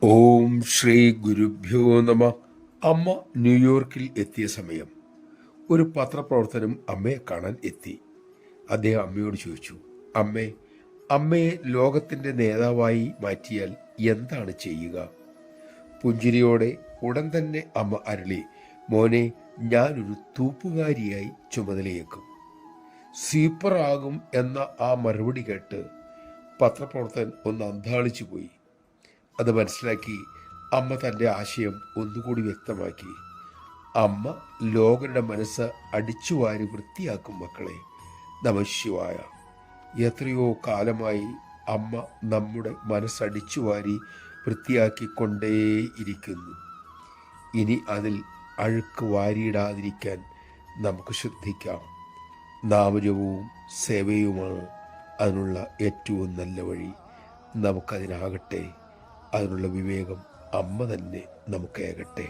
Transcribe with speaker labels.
Speaker 1: ഓം ശ്രീ ഗുരുഭ്യോ നമ. അമ്മ ന്യൂയോർക്കിൽ എത്തിയ സമയം ഒരു പത്രപ്രവർത്തനം അമ്മയെ കാണാൻ എത്തി. അദ്ദേഹം അമ്മയോട് ചോദിച്ചു, അമ്മയെ ലോകത്തിൻ്റെ നേതാവായി മാറ്റിയാൽ എന്താണ് ചെയ്യുക? പുഞ്ചിരിയോടെ ഉടൻ തന്നെ അമ്മ അരുളി, മോനെ, ഞാനൊരു തൂപ്പുകാരിയായി ചുമതലയേക്കും. സ്വീപ്പറാകും എന്ന ആ മറുപടി കേട്ട് പത്രപ്രവർത്തകൻ ഒന്ന് അന്ധാളിച്ചു പോയി. അത് മനസ്സിലാക്കി അമ്മ തൻ്റെ ആശയം ഒന്നുകൂടി വ്യക്തമാക്കി. അമ്മ ലോകരുടെ മനസ്സ് അടിച്ചുവാരി വൃത്തിയാക്കും. മക്കളെ, നമഃശിവായ. എത്രയോ കാലമായി അമ്മ നമ്മുടെ മനസ്സടിച്ചുവാരി വൃത്തിയാക്കിക്കൊണ്ടേയിരിക്കുന്നു. ഇനി അതിൽ അഴുക്ക് വാരിയിടാതിരിക്കാൻ നമുക്ക് ശ്രദ്ധിക്കാം. നാമജപവും സേവയുമാണ് അതിനുള്ള ഏറ്റവും നല്ല വഴി. നമുക്കതിനാകട്ടെ. അതിനുള്ള വിവേകം അമ്മ തന്നെ നമുക്കേകട്ടെ.